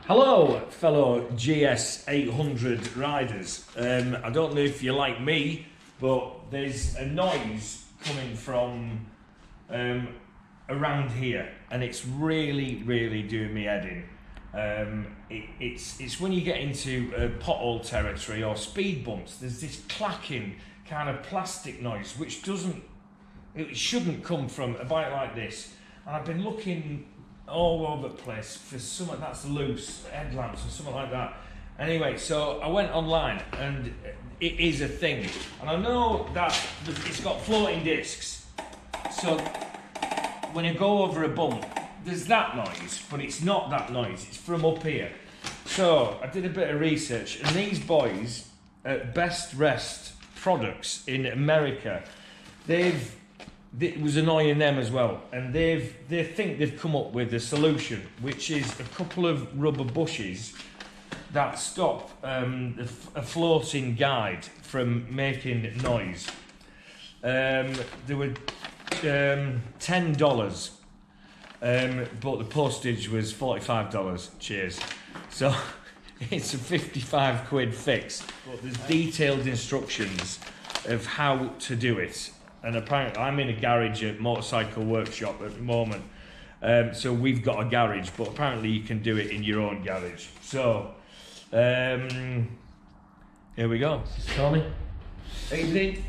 Hello, fellow GS 800 riders. I don't know if you're like me, but there's a noise coming from around here, and it's really doing me head in. It's when you get into pothole territory or speed bumps. There's this clacking kind of plastic noise, which shouldn't come from a bike like this. And I've been looking all over the place for something that's loose, headlamps or something like that. Anyway, so I went online and it is a thing. And I know that it's got floating discs. So when you go over a bump, there's that noise, but it's not that noise, it's from up here. So I did a bit of research, and these boys at Best Rest Products in America, it was annoying them as well, and they think they've come up with a solution, which is a couple of rubber bushes that stop a floating guide from making noise. They were $10, but the postage was $45. Cheers. So it's a 55 quid fix, but there's detailed instructions of how to do it. And apparently I'm in a garage at Motorcycle Workshop at the moment, so we've got a garage, but apparently you can do it in your own garage. So here we go. Tony, evening.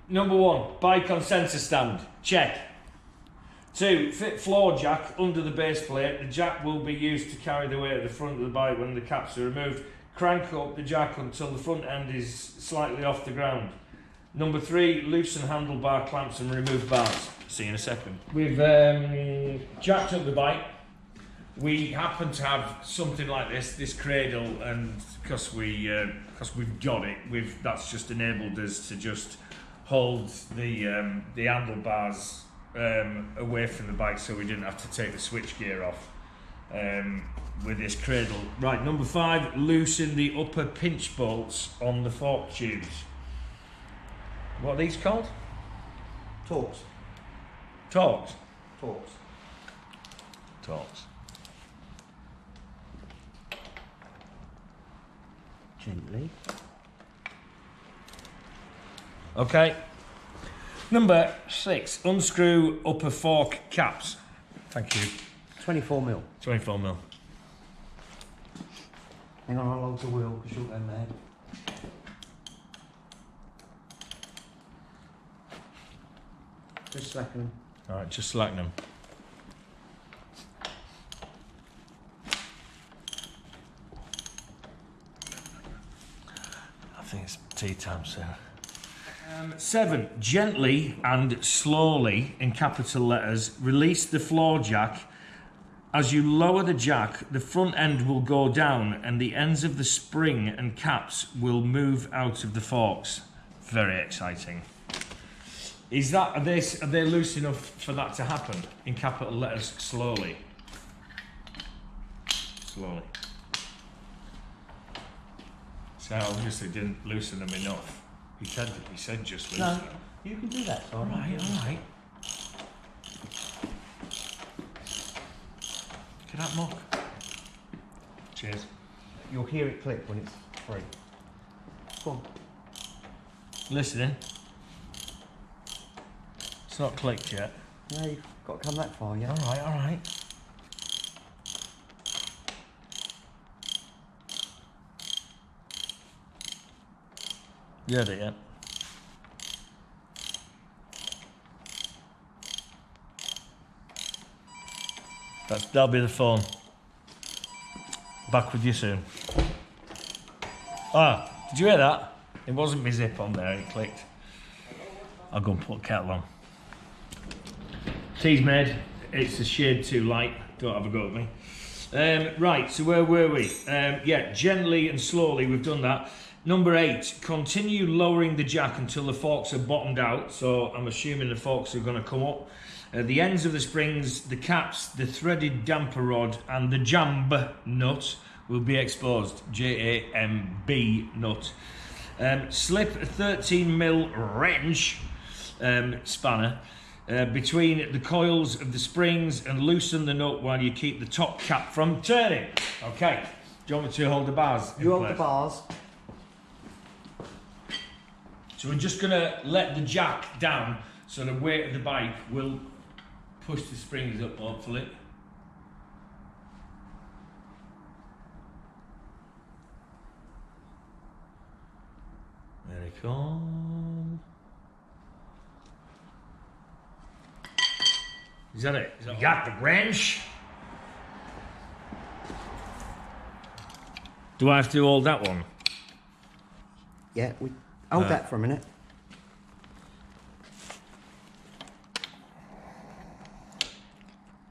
Number one, bike on sensor stand, check. 2, fit floor jack under the base plate. The jack will be used to carry the weight at the front of the bike when the caps are removed. Crank up the jack until the front end is slightly off the ground. Number 3, loosen handlebar clamps and remove bars. See you in a second. We've jacked up the bike. We happen to have something like this cradle, and because we've got it, that's just enabled us to just hold the handlebars away from the bike, so we didn't have to take the switch gear off with this cradle. Right, number 5, loosen the upper pinch bolts on the fork tubes. What are these called? Torques. Torques? Torques. Torques. Gently. Okay. Number 6, unscrew upper fork caps. Thank you. 24mm. 24mm. Hang on, I'll hold the wheel because you'll go mad. Just slacken them. Alright, just slacken them. I think it's tea time, Sarah. 7, gently and slowly, in capital letters, release the floor jack. As you lower the jack, the front end will go down and the ends of the spring and caps will move out of the forks. Very exciting. Are they loose enough for that to happen? In capital letters, slowly. Slowly. So I obviously didn't loosen them enough. He said just loosen them. No, you can do that. All right. Look at that muck. Cheers. You'll hear it click when it's free. Go on. Listening. It's not clicked yet. No, you've got to come that far, yeah? All right. You heard it yet? That'll be the phone. Back with you soon. Ah, did you hear that? It wasn't my zip on there, it clicked. I'll go and put a kettle on. Tea's made. It's a shade too light. Don't have a go at me. Right, so where were we? Yeah, gently and slowly, we've done that. Number 8, continue lowering the jack until the forks are bottomed out. So I'm assuming the forks are going to come up. The ends of the springs, the caps, the threaded damper rod and the jamb nut will be exposed. J-A-M-B nut. Slip a 13mm wrench spanner between the coils of the springs and loosen the nut while you keep the top cap from turning. Okay, do you want me to hold the bars in You hold place? the bars. So we're just going to let the jack down so the weight of the bike will push the springs up, hopefully. There they come. Is that it? You got the wrench? Do I have to hold that one? Yeah, we hold that for a minute.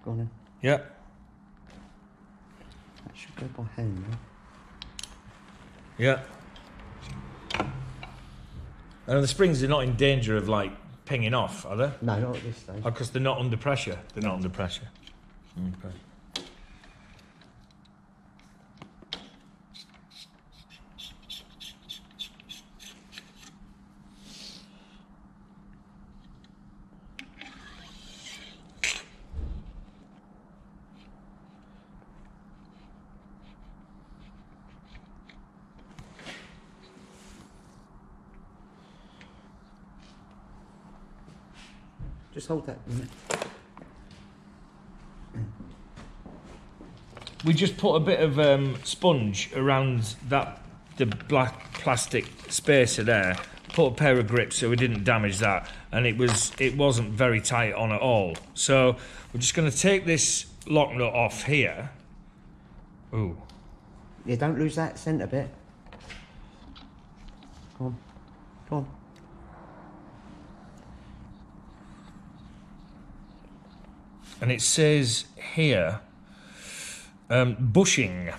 Go on then. Yeah. That should go by hand, right? Yeah. And the springs are not in danger of like pinging off, are they? No, not at this stage. Because they're not under pressure. They're not under pressure. Okay. Just hold that a minute. We just put a bit of sponge around the black plastic spacer there. Put a pair of grips so we didn't damage that, and it wasn't very tight on at all. So we're just going to take this lock nut off here. Ooh. Yeah, don't lose that centre bit. Go on. Go on. And it says here bushing.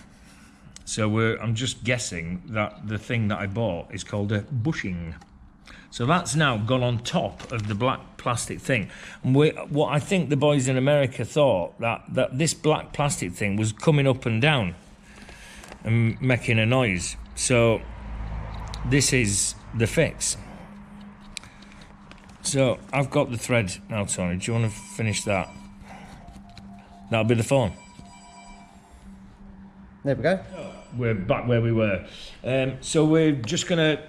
So I'm just guessing that the thing that I bought is called a bushing. So that's now gone on top of the black plastic thing. And what I think the boys in America thought that this black plastic thing was coming up and down and making a noise. So this is the fix. So I've got the thread now, Tony. Do you want to finish that? That'll be the phone. There we go. We're back where we were. So we're just going to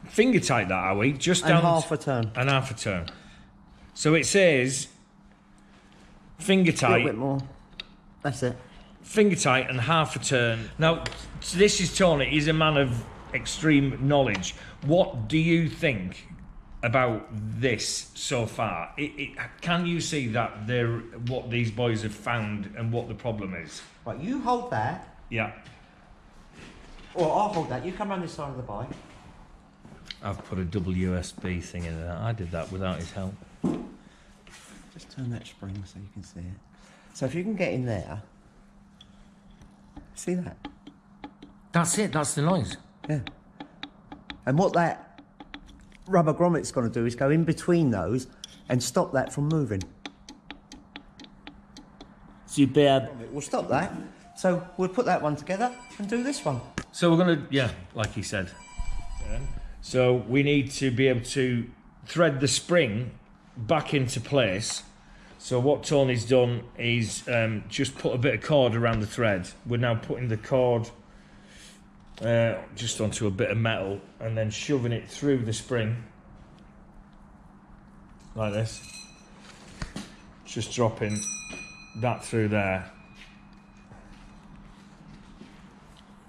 finger tight that, are we? Just down. And half a turn. And half a turn. So it says finger A tight. little bit more. That's it. Finger tight and half a turn. Now, this is Tony. He's a man of extreme knowledge. What do you think about this so far? Can you see that what these boys have found and what the problem is? Right, you hold that. Yeah. Or I'll hold that. You come around this side of the bike. I've put a double USB thing in there. I did that without his help. Just turn that spring so you can see it. So if you can get in there. See that? That's it. That's the noise. Yeah. And what that rubber grommet's going to do is go in between those and stop that from moving. Superb. We'll stop that. So we'll put that one together and do this one. So we're going to, yeah, like he said. So we need to be able to thread the spring back into place. So what Tony's done is just put a bit of cord around the thread. We're now putting the cord just onto a bit of metal and then shoving it through the spring like this. Just dropping that through there.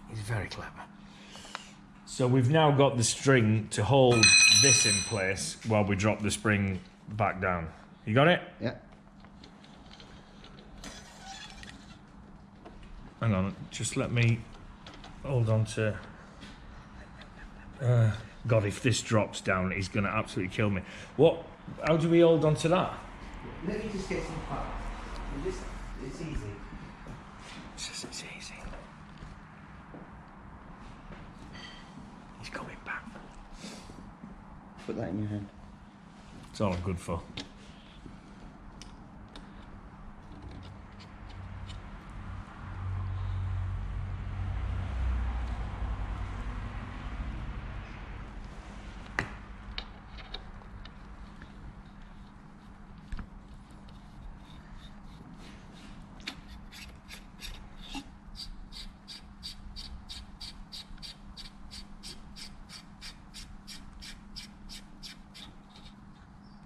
He's very clever. So we've now got the string to hold this in place while we drop the spring back down. You got it? Yeah. Hang on, just let me hold on to... God, if this drops down, he's going to absolutely kill me. What? How do we hold on to that? Let me just get some parts. It's easy. It's easy. He's coming back. Put that in your hand. It's all I'm good for.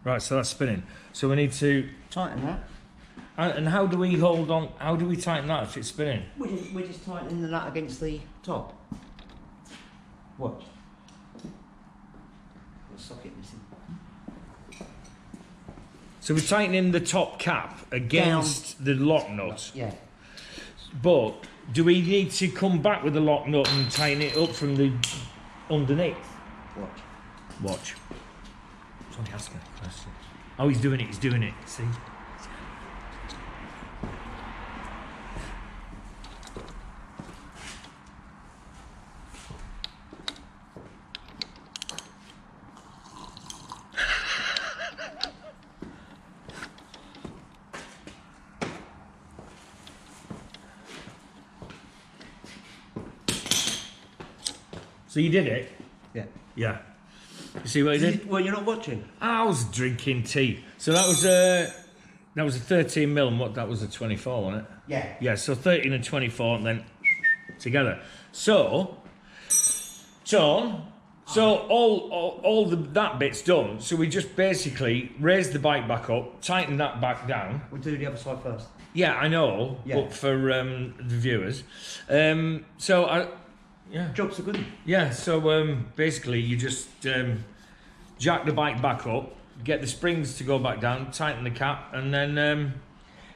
Right, so that's spinning. So we need to... Tighten that. And how do we hold on... How do we tighten that if it's spinning? We're just tightening the nut against the top. Watch. The socket missing. So we're tightening the top cap against the lock nut. Yeah. But do we need to come back with the lock nut and tighten it up from the underneath? Watch. It's only asking a question. Oh, he's doing it, see? So you did it? Yeah. Yeah. You see what he did? Well, you're not watching. I was drinking tea. So that was a 13 mil, and what, that was a 24, wasn't it? Yeah. Yeah, so 13 and 24 and then together. So, Tom, all that bit's done. So we just basically raise the bike back up, tighten that back down. We'll do the other side first. Yeah, I know, Yeah. but for the viewers. Yeah. Jobs are good. Yeah, so basically you just jack the bike back up, get the springs to go back down, tighten the cap, and then...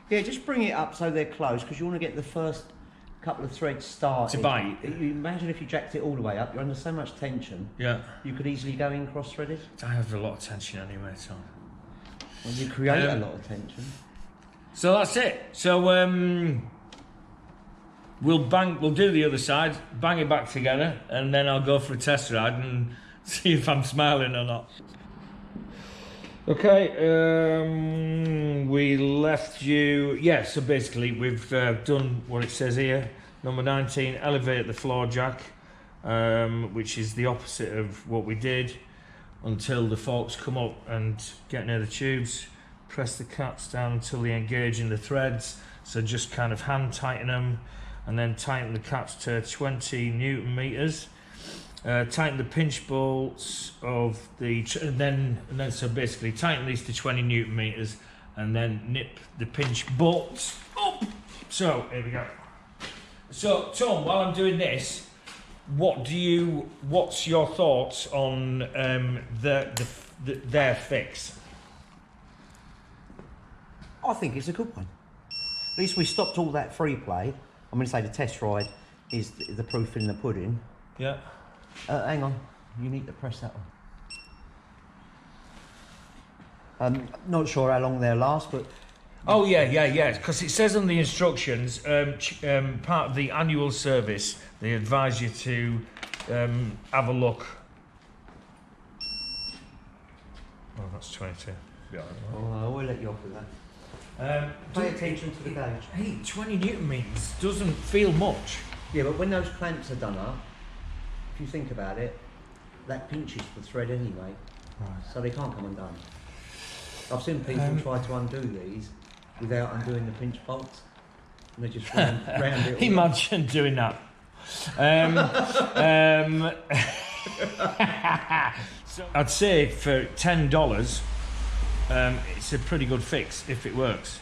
Yeah, just bring it up so they're close, because you want to get the first couple of threads started. To bite. You imagine if you jacked it all the way up, you're under so much tension, Yeah. you could easily go in cross-threaded. I have a lot of tension anyway, so... Well, you create a lot of tension. So that's it. So we'll do the other side, bang it back together, and then I'll go for a test ride and see if I'm smiling or not. Okay, we left you... Yeah, so basically we've done what it says here. Number 19, elevate the floor jack, which is the opposite of what we did, until the forks come up and get near the tubes. Press the caps down until they engage in the threads. So just kind of hand tighten them, and then tighten the caps to 20 Newton meters. Tighten the pinch bolts of the, and then so basically tighten these to 20 Newton meters, and then nip the pinch bolts up. So here we go. So Tom, while I'm doing this, what's your thoughts on their fix? I think it's a good one. At least we stopped all that free play. I'm going to say the test ride is the proof in the pudding. Yeah. Hang on, you need to press that one. Not sure how long they'll last, but... Oh yeah, because it says on the instructions, part of the annual service, they advise you to have a look. Oh, that's 22. Yeah, Oh, we'll let you off with that. Pay attention to the gauge. Hey, 20 Newton meters doesn't feel much. Yeah, but when those clamps are done up, if you think about it, that pinches the thread anyway, Right. so they can't come undone. I've seen people try to undo these without undoing the pinch bolts, and they just round it all. Imagine doing that. So I'd say for $10, it's a pretty good fix if it works.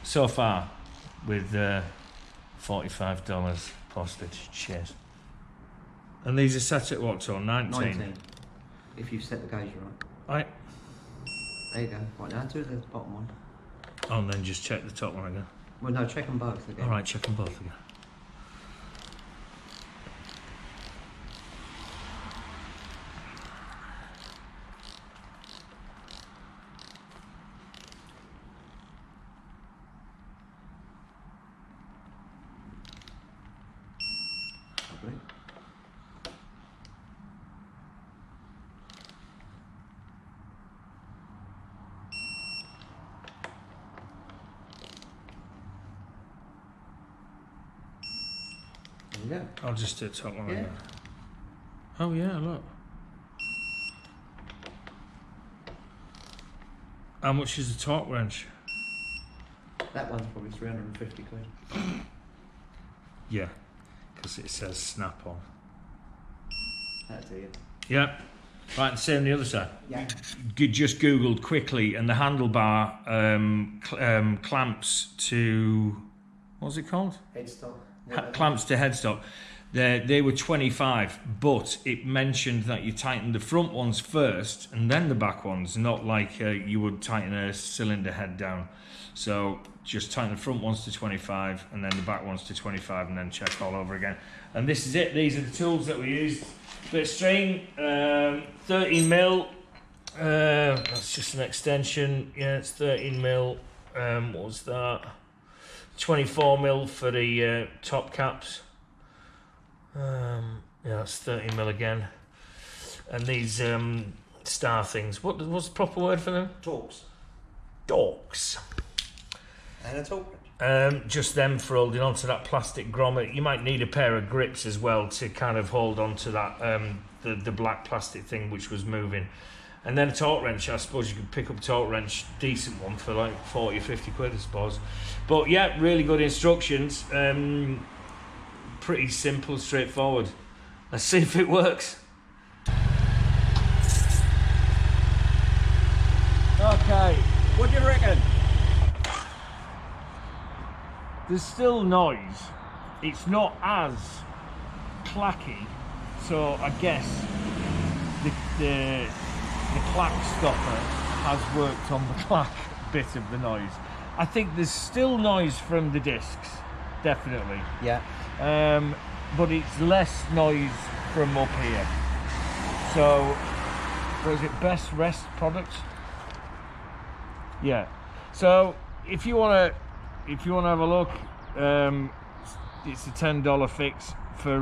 So far, with $45 postage. Cheers. And these are set at what, so 19? If you've set the gauge right. Right. There you go. Right, now do the bottom one. Oh, and then just check the top one again. Well, no, check them both again. Alright, check them both again. Lovely. There you go. I'll just do the top one Yeah. again. Oh yeah, look. How much is the torque wrench? That one's probably 350 quid. Yeah, because it says snap on. That's it. Yeah. Right, and same on the other side. Yeah. Just googled quickly, and the handlebar clamps to, what's it called? Headstock. Clamps to headstock. They were 25, but it mentioned that you tighten the front ones first and then the back ones, not like you would tighten a cylinder head down. So just tighten the front ones to 25 and then the back ones to 25 and then check all over again. And this is it. These are the tools that we used. Bit of string, 13 mil. That's just an extension. Yeah, it's 13 mil. What was that? 24 mil for the top caps. Yeah, that's 13 mil again. And these star things. What's the proper word for them? Torques. Dorks. And a torque. Just them for holding onto that plastic grommet. You might need a pair of grips as well to kind of hold onto that the black plastic thing which was moving. And then a torque wrench. I suppose you could pick up a torque wrench, decent one, for like 40 or 50 quid, I suppose. But yeah, really good instructions. Pretty simple, straightforward. Let's see if it works. Okay, what do you reckon? There's still noise. It's not as clacky, so I guess the clack stopper has worked on the clack bit of the noise. I think there's still noise from the discs, definitely. Yeah. But it's less noise from up here. So, what is it, Best Rest Products? Yeah. So if you wanna have a look, it's a $10 fix for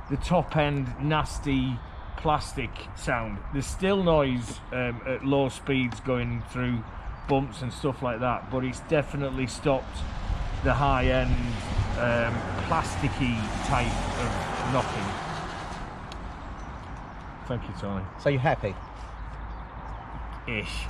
the top end nasty plastic sound. There's still noise at low speeds going through bumps and stuff like that, but it's definitely stopped the high end plasticky type of knocking. Thank you, Tony. So you're happy? Ish.